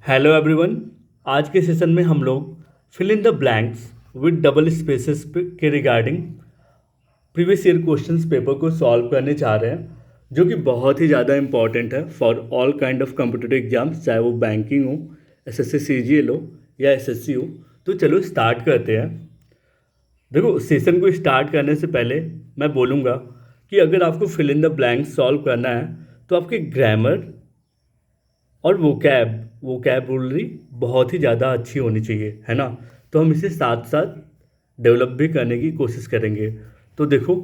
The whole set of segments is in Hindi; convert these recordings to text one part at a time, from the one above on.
Hello everyone. आज के सेशन में हम लोग fill in the blanks with double spaces के regarding previous year questions paper को सॉल्व करने जा रहे हैं, जो कि बहुत ही ज़्यादा इंपॉर्टेंट है for all kind of competitive exams, चाहे वो बैंकिंग हो, एसएससी सीजीएल हो या एसएससी हो। तो चलो स्टार्ट करते हैं। देखो, सेशन को स्टार्ट करने से पहले मैं बोलूँगा कि अगर आपको fill in the blanks solve करना है तो आपके ग्रामर और वोकैबुलरी बहुत ही ज़्यादा अच्छी होनी चाहिए, है ना। तो हम इसे साथ साथ डेवलप भी करने की कोशिश करेंगे। तो देखो,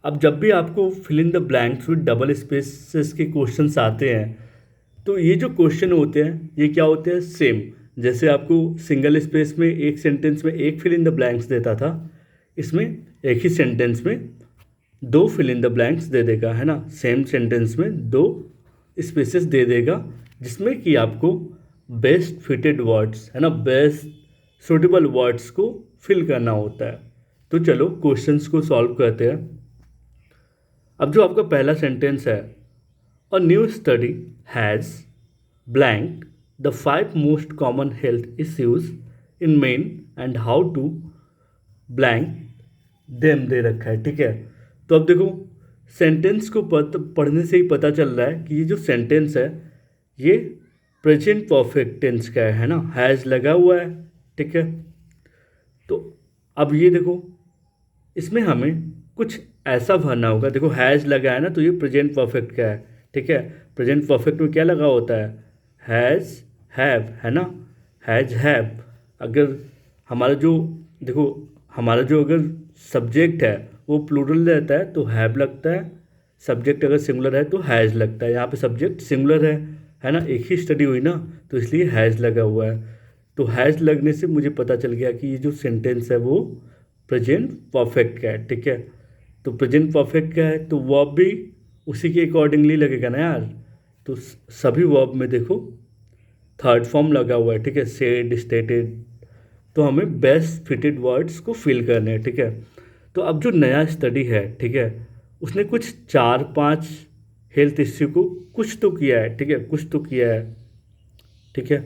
अब जब भी आपको fill in the blanks with double spaces के क्वेश्चंस आते हैं, तो ये जो क्वेश्चन होते हैं ये क्या होते हैं, सेम जैसे आपको सिंगल स्पेस में एक सेंटेंस में एक फिल इन द ब्लैंक्स देता था, इसमें एक ही सेंटेंस में दो फिल इन द ब्लैंक्स दे देगा, है ना। सेम सेंटेंस में दो स्पेसेस दे देगा, जिसमें कि आपको बेस्ट फिटेड वर्ड्स, है ना, बेस्ट सुटेबल वर्ड्स को फिल करना होता है। तो चलो क्वेश्चंस को सॉल्व करते हैं। अब जो आपका पहला सेंटेंस है, a new study has blank the 5 most common health issues in men and how to blank them दे रखा है, ठीक है। तो अब देखो, सेंटेंस को पढ़ने से ही पता चल रहा है कि ये जो सेंटेंस है ये प्रेजेंट परफेक्ट टेंस का है ना, हैज़ लगा हुआ है, ठीक है। तो अब ये देखो, इसमें हमें कुछ ऐसा भरना होगा। देखो, हैज़ लगा है ना, तो ये प्रेजेंट परफेक्ट का है, ठीक है। प्रेजेंट परफेक्ट में क्या लगा होता है, हैज़ हैव, है ना, हैज़ हैव। अगर हमारा जो देखो, हमारा जो अगर सब्जेक्ट है वो प्लूरल रहता है तो हैव लगता है, सब्जेक्ट अगर सिंगुलर है तो हैज़ लगता है। यहाँ पे सब्जेक्ट सिंगुलर है ना, एक ही स्टडी हुई ना, तो इसलिए हैज़ लगा हुआ है। तो हैज़ लगने से मुझे पता चल गया कि ये जो सेंटेंस है वो प्रेजेंट परफेक्ट का है, ठीक है। तो प्रेजेंट परफेक्ट का है तो वर्ब भी उसी के अकॉर्डिंगली लगेगा ना यार। तो सभी वर्ब में देखो थर्ड फॉर्म लगा हुआ है, ठीक है, सेड, स्टेटेड। तो हमें बेस्ट फिटेड वर्ड्स को फिल करने हैं, ठीक है। तो अब जो नया स्टडी है, ठीक है, उसने कुछ 4-5 हेल्थ इश्यू को कुछ तो किया है, ठीक है, कुछ तो किया है, ठीक है।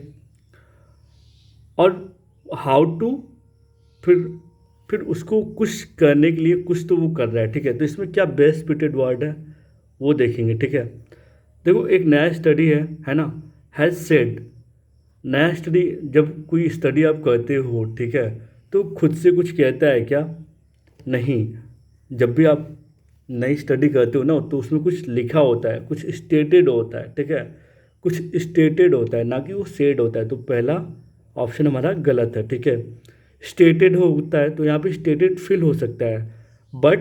और हाउ टू, फिर फिर उसको कुछ करने के लिए कुछ तो वो कर रहा है, ठीक है। तो इसमें क्या बेस्ट फिटेड वर्ड है वो देखेंगे, ठीक है। देखो, एक नया स्टडी है ना, हैज़ सेड। नया स्टडी, जब कोई स्टडी आप करते हो, ठीक है, तो खुद से कुछ कहता है क्या, नहीं। जब भी आप नई स्टडी करते हो ना, तो उसमें कुछ लिखा होता है, कुछ स्टेटेड होता है, ठीक है, कुछ स्टेटेड होता है, ना कि वो सेड होता है। तो पहला ऑप्शन हमारा गलत है, ठीक है। स्टेटेड होता है तो यहाँ पे स्टेटेड फिल हो सकता है, बट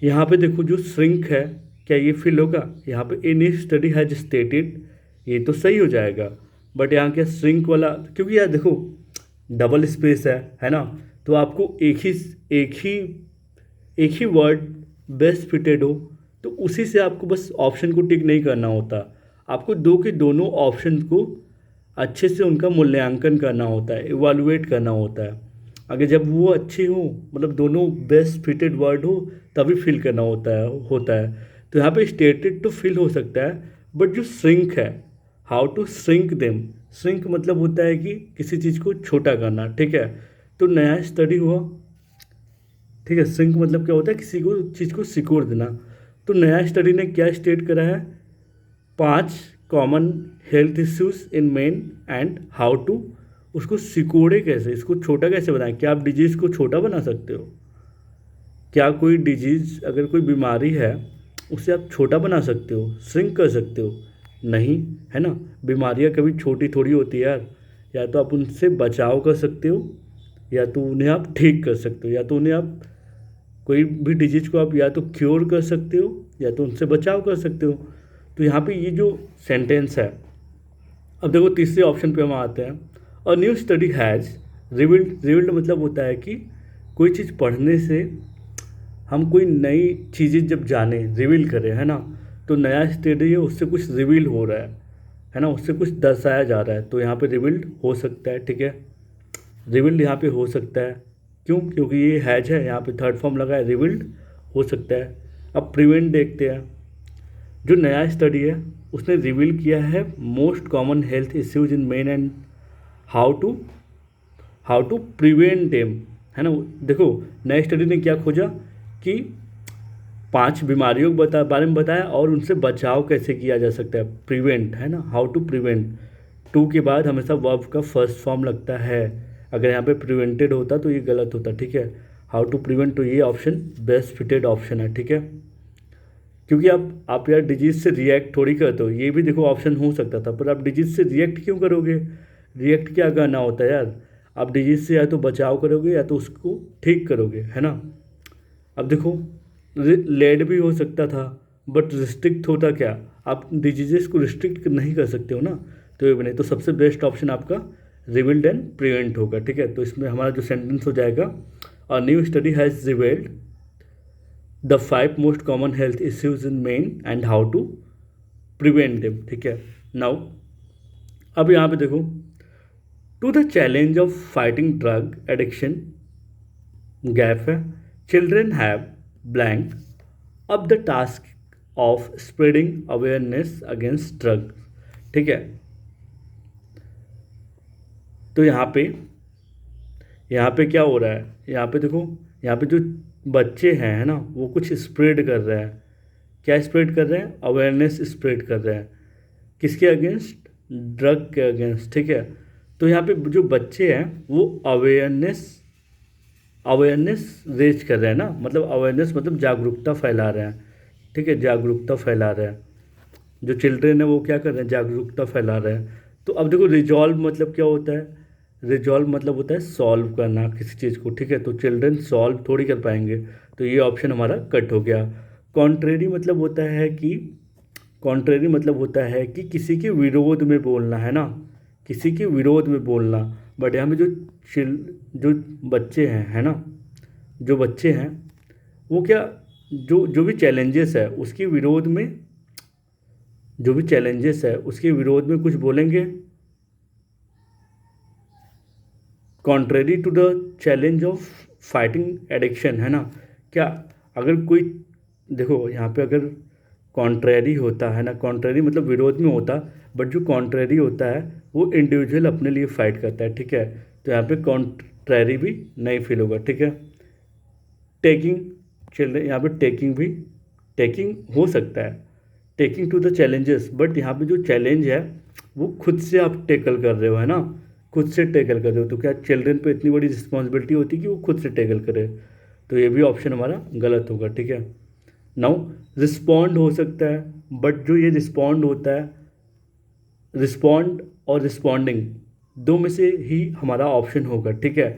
यहाँ पे देखो जो श्रिंक है, क्या ये फिल होगा, यहाँ पे इन स्टडी हैज स्टेटेड, ये तो सही हो जाएगा। बट यहाँ क्या श्रिंक वाला, क्योंकि यार देखो डबल स्पेस है ना, तो आपको एक ही एक ही वर्ड बेस्ट फिटेड हो तो उसी से आपको बस ऑप्शन को टिक नहीं करना होता, आपको दो के दोनों ऑप्शन को अच्छे से उनका मूल्यांकन करना होता है, इवालुएट करना होता है। अगर जब वो अच्छे हो, मतलब दोनों बेस्ट फिटेड वर्ड हो, तभी फिल करना होता है। तो यहाँ पे स्टेटेड तो फिल हो सकता है, बट जो श्रिंक है, how to shrink them, shrink मतलब होता है कि किसी चीज़ को छोटा करना, ठीक है। तो नया स्टडी हुआ, ठीक है, श्रिंक मतलब क्या होता है, किसी को चीज़ को सिकोड़ देना। तो नया स्टडी ने क्या स्टेट करा है, 5 common health issues in men and how to, उसको सिकोड़े कैसे, इसको छोटा कैसे बनाएं। क्या आप डिजीज़ को छोटा बना सकते हो, क्या कोई डिजीज़, अगर कोई बीमारी है उसे आप छोटा बना सकते हो, श्रिंक कर सकते हो, नहीं, है ना। बीमारियां कभी छोटी थोड़ी होती है यार, या तो आप उनसे बचाव कर सकते हो, या तो उन्हें आप ठीक कर सकते हो, या तो उन्हें आप, कोई भी डिजीज़ को आप या तो क्योर कर सकते हो या तो उनसे बचाव कर सकते हो। तो यहाँ पे ये जो सेंटेंस है, अब देखो तीसरे ऑप्शन पे हम आते हैं, और न्यू स्टडी हैज़ रिविल्ड मतलब होता है कि कोई चीज़ पढ़ने से हम कोई नई चीज़ें जब जाने, रिवील करें, है ना। तो नया स्टडी है, उससे कुछ रिवील हो रहा है ना, उससे कुछ दर्शाया जा रहा है, तो यहाँ पे रिवील्ड हो सकता है, ठीक है। रिवील्ड यहाँ पे हो सकता है, क्यों, क्योंकि ये हैज है, यहाँ पे थर्ड फॉर्म लगा है, रिवील्ड हो सकता है। अब प्रिवेंट देखते हैं, जो नया स्टडी है उसने रिवील किया है most common health issues in men and how to prevent them, है ना। देखो नई स्टडी ने क्या खोजा कि 5 बीमारियों के बारे में बताया और उनसे बचाव कैसे किया जा सकता है, प्रिवेंट, है ना, हाउ टू प्रिवेंट। टू के बाद हमेशा वर्ब का फर्स्ट फॉर्म लगता है, अगर यहाँ पे प्रिवेंटेड होता तो ये गलत होता, ठीक है। हाउ टू प्रिवेंट, तो ये ऑप्शन बेस्ट फिटेड ऑप्शन है, ठीक है। क्योंकि आप यार डिजीज से रिएक्ट थोड़ी करते हो, ये भी देखो ऑप्शन हो सकता था, पर आप डिजीज से रिएक्ट क्यों करोगे? रिएक्ट क्या करना होता है यार, आप डिजीज से या तो बचाव करोगे या तो उसको ठीक करोगे, है ना। अब देखो लेड भी हो सकता था, बट रिस्ट्रिक्ट होता क्या, आप डिजीजेस को रिस्ट्रिक्ट नहीं कर सकते हो ना, तो ये भी नहीं। तो सबसे बेस्ट ऑप्शन आपका रिवील्ड एंड प्रिवेंट होगा, ठीक है। तो इसमें हमारा जो सेंटेंस हो जाएगा, a new study has revealed the 5 most common health issues in men and how to prevent them, ठीक है। नाउ अब यहाँ पे देखो, to the challenge of fighting drug addiction, gap है, चिल्ड्रेन हैव ब्लैंक अब the task of spreading awareness against drug, ठीक है। तो यहाँ पे क्या हो रहा है, यहाँ पे देखो, यहाँ पे जो बच्चे हैं, है ना, वो कुछ स्प्रेड कर रहे हैं। क्या स्प्रेड कर रहे हैं? अवेयरनेस स्प्रेड कर रहे हैं, किसके अगेंस्ट? ड्रग के अगेंस्ट, ठीक है। तो यहाँ पे जो बच्चे हैं वो अवेयरनेस रेज कर रहे हैं ना, मतलब अवेयरनेस मतलब जागरूकता फैला रहे हैं, ठीक है, जागरूकता फैला रहे हैं। जो चिल्ड्रेन है वो क्या कर रहे हैं? जागरूकता फैला रहे हैं। तो अब देखो रिजॉल्व मतलब क्या होता है? रिजॉल्व मतलब होता है सॉल्व करना किसी चीज़ को, ठीक है। तो चिल्ड्रेन सॉल्व थोड़ी कर पाएंगे, तो ये ऑप्शन हमारा कट हो गया। कॉन्ट्रेरी मतलब होता है कि किसी के विरोध में बोलना, है ना, किसी के विरोध में बोलना। बट यहाँ पे जो बच्चे हैं, है ना, जो बच्चे हैं वो क्या, जो भी चैलेंजेस है उसके विरोध में, कुछ बोलेंगे, contrary to the challenge of fighting addiction, है ना। क्या अगर कोई, देखो यहाँ पे अगर कॉन्ट्रेरी होता है ना, कॉन्ट्रेरी मतलब विरोध में होता, बट जो कॉन्ट्रेरी होता है वो इंडिविजुअल अपने लिए फाइट करता है, ठीक है। तो यहाँ पे कॉन्ट्रेरी भी नहीं फील होगा, ठीक है। टेकिंग, चिल्ड्रेन, यहाँ पे टेकिंग हो सकता है, taking to the challenges, but यहाँ पे जो चैलेंज है वो खुद से आप टेकल कर रहे हो, है ना, खुद से टेकल कर रहे हो। तो क्या चिल्ड्रेन पे इतनी बड़ी रिस्पॉन्सिबिलिटी होती है कि वो खुद से टेकल करे? तो ये भी ऑप्शन हमारा गलत होगा, ठीक है। नाउ रिस्पॉन्ड हो सकता है, बट जो ये रिस्पॉन्ड होता है, रिस्पॉन्ड और रिस्पॉन्डिंग दो में से ही हमारा ऑप्शन होगा, ठीक है।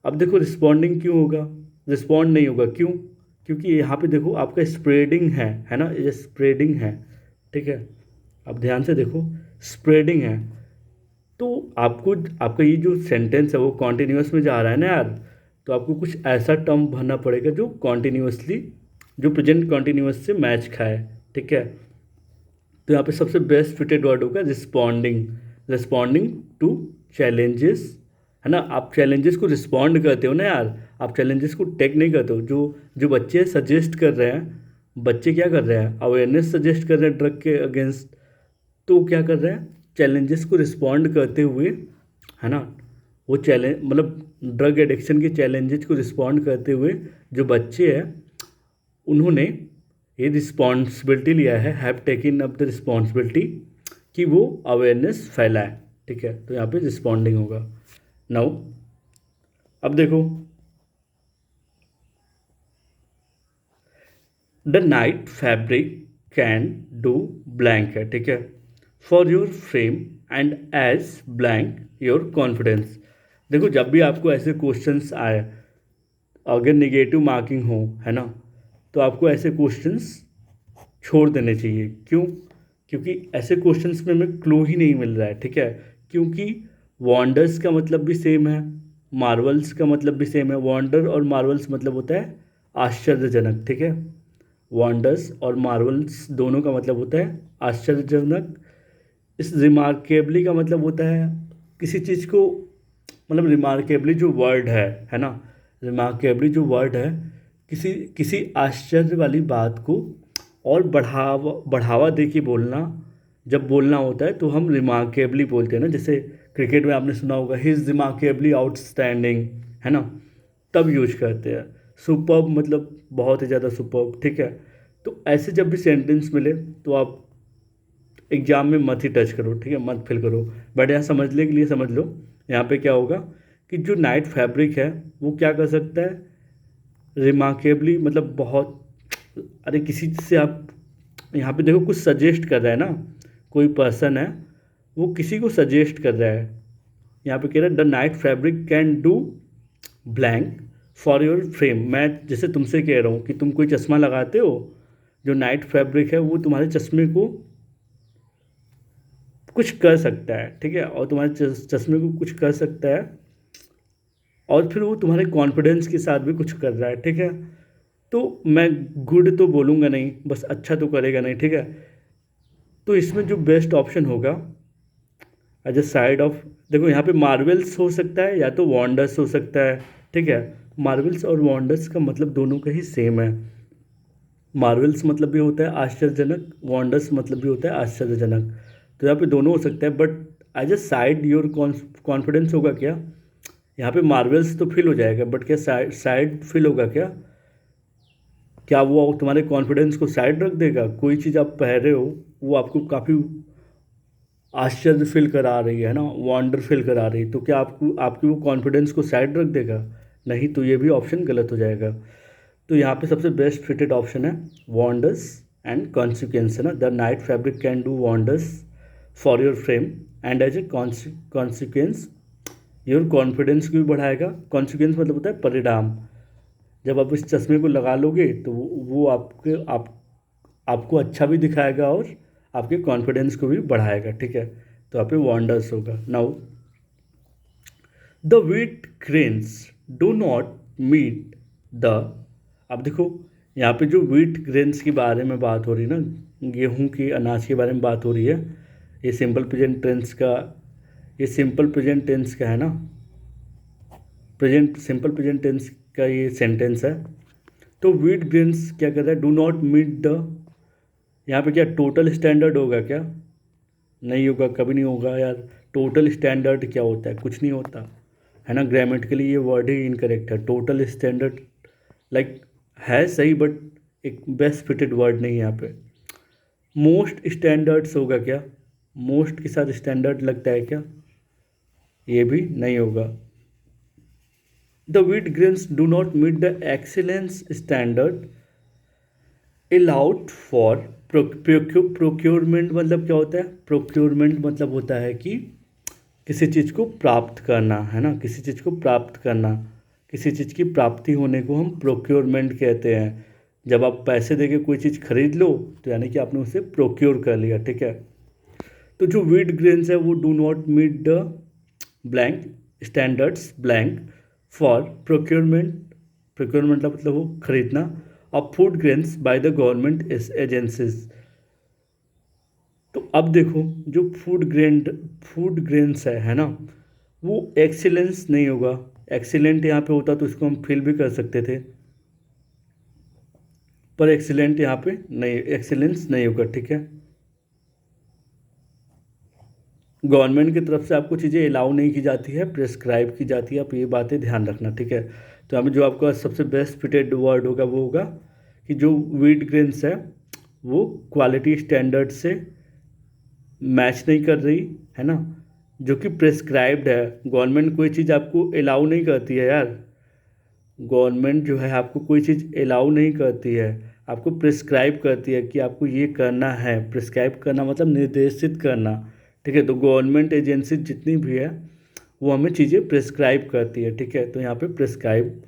अब देखो रिस्पॉन्डिंग क्यों होगा, रिस्पॉन्ड नहीं होगा, क्यों? क्योंकि यहाँ पे देखो आपका स्प्रेडिंग है ना, ये स्प्रेडिंग है, ठीक है। अब ध्यान से देखो, स्प्रेडिंग है, तो आपका ये जो सेंटेंस है वो कॉन्टिन्यूस में जा रहा है ना यार, तो आपको कुछ ऐसा टर्म भरना पड़ेगा जो प्रेजेंट कॉन्टिन्यूस से मैच खाए, ठीक है। तो यहाँ पे सबसे बेस्ट फिटेड वर्ड होगा रिस्पॉन्डिंग टू चैलेंजेस, है ना। आप चैलेंजेस को रिस्पॉन्ड करते हो ना यार, आप चैलेंजेस को टेक नहीं करते हो। जो बच्चे सजेस्ट कर रहे हैं, बच्चे क्या कर रहे हैं? अवेयरनेस सजेस्ट कर रहे हैं ड्रग के अगेंस्ट, तो क्या कर रहे हैं? चैलेंजेस को रिस्पॉन्ड करते हुए, है ना, वो चैलेंज मतलब ड्रग एडिक्शन के चैलेंजेस को रिस्पॉन्ड करते हुए जो बच्चे हैं उन्होंने ये रिस्पॉन्सिबिलिटी लिया है, have taken up the responsibility कि वो अवेयरनेस फैलाए, ठीक है। तो यहाँ पे रिस्पॉन्डिंग होगा। नाउ अब देखो, the night fabric can do blank है, ठीक है, for your frame and as blank your confidence. देखो जब भी आपको ऐसे क्वेश्चंस आए, अगर नेगेटिव मार्किंग हो, है ना, तो आपको ऐसे क्वेश्चंस छोड़ देने चाहिए। क्यों? क्योंकि ऐसे क्वेश्चंस में हमें क्लू ही नहीं मिल रहा है, ठीक है। क्योंकि वॉन्डर्स का मतलब भी सेम है, मार्वल्स का मतलब भी सेम है। वॉन्डर और मार्वल्स मतलब होता है आश्चर्यजनक, ठीक है। वॉन्डर्स और मार्वल्स दोनों का मतलब होता है आश्चर्यजनक। इस रिमार्केबली का मतलब होता है किसी चीज़ को, मतलब रिमार्केबली जो वर्ड है ना, रिमार्केबली जो वर्ड है किसी आश्चर्य वाली बात को और बढ़ावा दे के बोलना, जब बोलना होता है तो हम रिमार्केबली बोलते हैं ना, जैसे क्रिकेट में आपने सुना होगा ही इज़ रिमार्केबली आउटस्टैंडिंग, है ना, तब यूज करते हैं। सुपर्ब मतलब बहुत ही ज़्यादा सुपर्ब, ठीक है। तो ऐसे जब भी सेंटेंस मिले तो आप एग्जाम में मत ही टच करो, ठीक है, मत फिल करो। बट यहाँ समझने के लिए समझ लो, यहाँ पे क्या होगा कि जो नाइट फैब्रिक है वो क्या कर सकता है, रिमार्केबली मतलब बहुत, अरे किसी से आप यहाँ पे देखो कुछ सजेस्ट कर रहा है ना, कोई पर्सन है वो किसी को सजेस्ट कर रहा है। यहाँ पे कह रहा है the night fabric can do blank for your frame. मैं जैसे तुमसे कह रहा हूँ कि तुम कोई चश्मा लगाते हो, जो नाइट फैब्रिक है वो तुम्हारे चश्मे को कुछ कर सकता है, ठीक है, और तुम्हारे चश्मे को कुछ कर सकता है, और फिर वो तुम्हारे कॉन्फिडेंस के साथ भी कुछ कर रहा है, ठीक है। तो मैं गुड तो बोलूँगा नहीं, बस अच्छा तो करेगा नहीं, ठीक है। तो इसमें जो बेस्ट ऑप्शन होगा एज अ साइड ऑफ, देखो यहाँ पे मार्वल्स हो सकता है या तो वॉन्डर्स हो सकता है, ठीक है। मार्वल्स और वॉन्डर्स का मतलब दोनों का ही सेम है। मार्वल्स मतलब भी होता है आश्चर्यजनक, वॉन्डर्स मतलब भी होता है आश्चर्यजनक। तो यहाँ पे दोनों हो सकता है, but as a side your confidence होगा क्या, यहाँ पे मार्वल्स तो फिल हो जाएगा, बट क्या साइड साइड फिल होगा क्या, क्या वो तुम्हारे कॉन्फिडेंस को साइड रख देगा। कोई चीज़ आप पहन रहे हो वो आपको काफ़ी आश्चर्य फील करा रही है ना, वंडर फील करा रही है, तो क्या आपको आपकी वो कॉन्फिडेंस को साइड रख देगा, नहीं, तो ये भी ऑप्शन गलत हो जाएगा। तो यहाँ पे सबसे बेस्ट फिटेड ऑप्शन है वॉन्डर्स एंड कॉन्सिक्वेंस, है ना, the night fabric can do wonders for your frame and as a consequence your confidence को भी बढ़ाएगा। कॉन्सिक्वेंस मतलब होता है परिणाम। जब आप इस चश्मे को लगा लोगे तो वो आपको अच्छा भी दिखाएगा और आपके कॉन्फिडेंस को भी बढ़ाएगा, ठीक है। तो आप पे वॉन्डर्स होगा। Now the wheat grains do not meet the, अब देखो यहाँ पे जो व्हीट ग्रेन्स के बारे में बात हो रही है ना, गेहूं के अनाज के बारे में बात हो रही है, ये सिंपल प्रेजेंट टेंस का, ये सिंपल प्रेजेंट टेंस का है ना, प्रेजेंट सिंपल प्रेजेंट टेंस का ये सेंटेंस है। तो व्हीट ग्रेन्स क्या कर रहा है, डू नॉट मीट द, यहाँ पे क्या टोटल स्टैंडर्ड होगा क्या, नहीं होगा, कभी नहीं होगा यार। टोटल स्टैंडर्ड क्या होता है, कुछ नहीं होता, है ना। ग्रामेटिकली ये वर्ड ही इनकरेक्ट है। टोटल स्टैंडर्ड लाइक है सही, बट एक बेस्ट फिटेड वर्ड नहीं है यहाँ पे। मोस्ट स्टैंडर्ड्स होगा क्या, मोस्ट के साथ स्टैंडर्ड लगता है क्या, ये भी नहीं होगा। The wheat grains do not meet the excellence standard allowed for procurement. मतलब क्या होता है, प्रोक्योरमेंट मतलब होता है कि किसी चीज़ को प्राप्त करना, है ना, किसी चीज़ को प्राप्त करना, किसी चीज़ की प्राप्ति होने को हम प्रोक्योरमेंट कहते हैं। जब आप पैसे देके कोई चीज़ खरीद लो तो यानी कि आपने उसे प्रोक्योर कर लिया, ठीक है। तो जो व्हीट ग्रेन्स है वो do not meet the blank standards blank for procurement, procurement का मतलब वो खरीदना, of food grains by the government agencies. तो अब देखो जो फूड ग्रेन्स है ना, वो एक्सीलेंस नहीं होगा। एक्सीलेंट यहाँ पे होता तो इसको हम फिल भी कर सकते थे, पर एक्सीलेंट यहाँ पे नहीं, एक्सीलेंस नहीं होगा, ठीक है। गवर्नमेंट की तरफ से आपको चीज़ें अलाउ नहीं की जाती है, प्रेस्क्राइब की जाती है, आप ये बातें ध्यान रखना, ठीक है। तो यहाँ पे जो आपका सबसे बेस्ट फिटेड वर्ड होगा वो होगा कि जो व्हीट ग्रेन्स है वो क्वालिटी स्टैंडर्ड से मैच नहीं कर रही, है ना, जो कि प्रेस्क्राइब्ड है। गवर्नमेंट कोई चीज़ आपको अलाउ नहीं करती है यार, गवर्नमेंट जो है आपको कोई चीज़ अलाउ नहीं करती है, आपको प्रिस्क्राइब करती है कि आपको ये करना है। प्रिस्क्राइब करना मतलब निर्देशित करना, ठीक है। तो गवर्नमेंट एजेंसी जितनी भी है वो हमें चीज़ें प्रिस्क्राइब करती है, ठीक है। तो यहाँ पे प्रिस्क्राइब,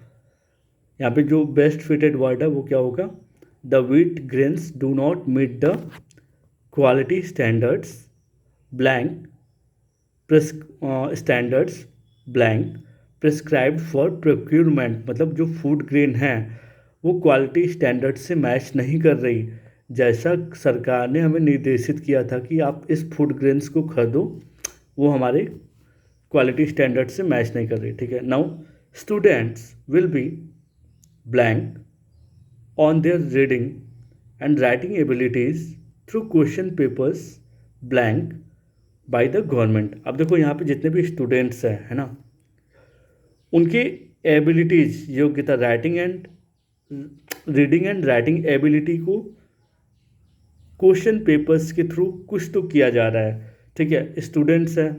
यहाँ पे जो बेस्ट फिटेड वर्ड है वो क्या होगा, the wheat grains do not meet the quality standards blank standards blank prescribed for procurement. मतलब जो फूड ग्रेन है वो क्वालिटी स्टैंडर्ड से मैच नहीं कर रही, जैसा सरकार ने हमें निर्देशित किया था कि आप इस फूड ग्रेन्स को खरीदो, वो हमारे क्वालिटी स्टैंडर्ड से मैच नहीं कर रही, ठीक है। Now students will be blank on their reading and writing abilities through question papers blank bye the government. अब देखो यहाँ पे जितने भी स्टूडेंट्स हैं, है ना, उनके एबिलिटीज, योग्यता, रीडिंग एंड राइटिंग एबिलिटी को क्वेश्चन पेपर्स के थ्रू कुछ तो किया जा रहा है। ठीक है, स्टूडेंट्स हैं,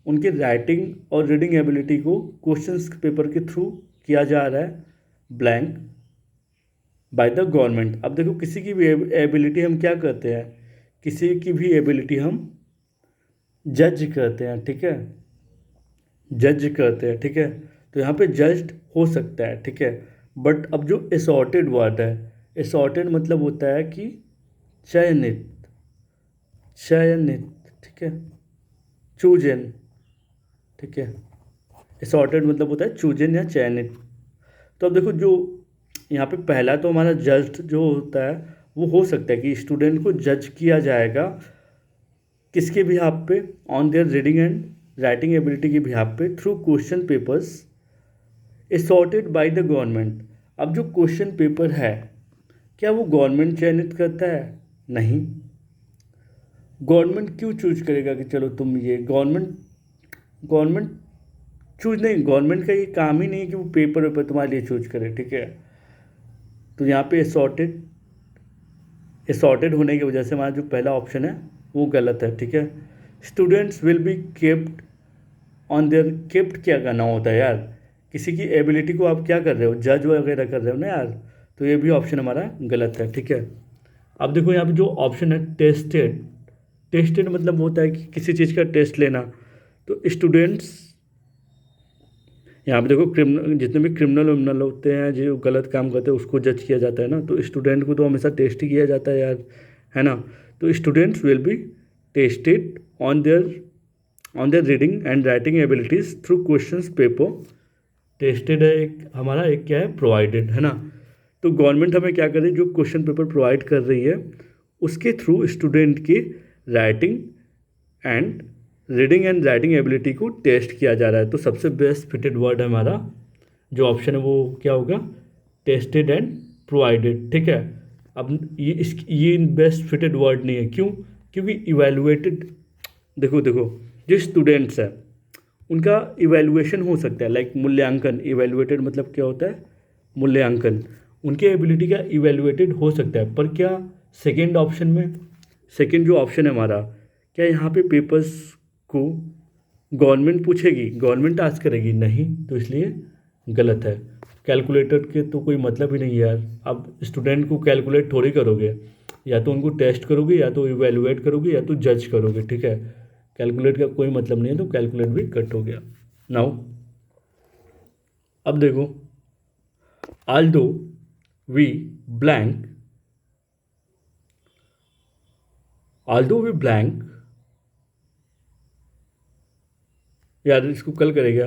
उनके राइटिंग और रीडिंग एबिलिटी को क्वेश्चंस पेपर के थ्रू किया जा रहा है ब्लैंक बाय द गवर्नमेंट। अब देखो किसी की भी एबिलिटी हम क्या कहते हैं, किसी की भी एबिलिटी हम जज कहते हैं। ठीक है, जज कहते हैं। ठीक है, तो यहाँ पे जज्ड हो सकता है। ठीक है, बट अब जो असॉर्टेड वर्ड है, असॉर्टेड मतलब होता है कि चयनित, चयनित। ठीक है, चूजन। ठीक है, असॉर्टेड मतलब होता है चूजन या चयनित। तो अब देखो जो यहाँ पे पहला तो हमारा जज्ड जो होता है वो हो सकता है कि स्टूडेंट को जज किया जाएगा किसके बिहाफ पे, on their reading and writing ability के बिहाफ पे through question papers assorted bye the government. अब जो क्वेश्चन पेपर है क्या वो गवर्नमेंट चयनित करता है? नहीं। गवर्नमेंट क्यों चूज करेगा कि चलो तुम ये, गवर्नमेंट चूज नहीं, गवर्नमेंट का ये काम ही नहीं है कि वो पेपर वेपर तुम्हारे लिए चूज करे। ठीक है, तो यहाँ पे असॉर्टेड होने की वजह से हमारा जो पहला ऑप्शन है वो गलत है। ठीक है, students will be kept on their, kept क्या करना होता है यार, किसी की एबिलिटी को आप क्या कर रहे हो, जज वगैरह कर रहे हो ना यार, तो ये भी ऑप्शन हमारा गलत है। ठीक है, अब देखो यहाँ पे जो ऑप्शन है टेस्टेड, टेस्टेड मतलब होता है कि किसी चीज़ का टेस्ट लेना। तो स्टूडेंट्स, यहाँ पे देखो क्रिमिनल, जितने भी क्रिमिनल विमिनल होते हैं जो गलत काम करते हैं उसको जज किया जाता है ना, तो स्टूडेंट को तो हमेशा टेस्ट ही किया जाता है यार, है ना। तो students will be tested on their reading and writing abilities through questions paper. Tested है एक हमारा, एक क्या है, प्रोवाइडेड, है ना। तो गवर्नमेंट हमें क्या कर रही है, जो क्वेश्चन पेपर प्रोवाइड कर रही है उसके थ्रू स्टूडेंट की writing and reading and writing ability को टेस्ट किया जा रहा है। तो सबसे बेस्ट फिटेड वर्ड है हमारा जो ऑप्शन है वो क्या होगा, टेस्टेड एंड प्रोवाइडेड। ठीक है, अब ये बेस्ट फिटेड वर्ड नहीं है, क्यों? क्योंकि इवेलुएटेड, देखो जो स्टूडेंट्स हैं उनका इवेलुएशन हो सकता है, लाइक मूल्यांकन। इवेलुएटेड मतलब क्या होता है, मूल्यांकन। उनके एबिलिटी का इवेलुएटेड हो सकता है, पर क्या सेकेंड ऑप्शन में, सेकेंड जो ऑप्शन है हमारा, क्या यहाँ पे पेपर्स को गवर्नमेंट पूछेगी, गवर्नमेंट टास्क करेगी? नहीं, तो इसलिए गलत है। कैलकुलेटर के तो कोई मतलब ही नहीं है यार, अब स्टूडेंट को कैलकुलेट थोड़ी करोगे, या तो उनको टेस्ट करोगे, या तो इवेलुएट करोगे, या तो जज करोगे। ठीक है, कैलकुलेट का कोई मतलब नहीं है, तो कैलकुलेट भी कट हो गया। नाउ अब देखो, although we blank, although we blank, यार इसको कल करेगा।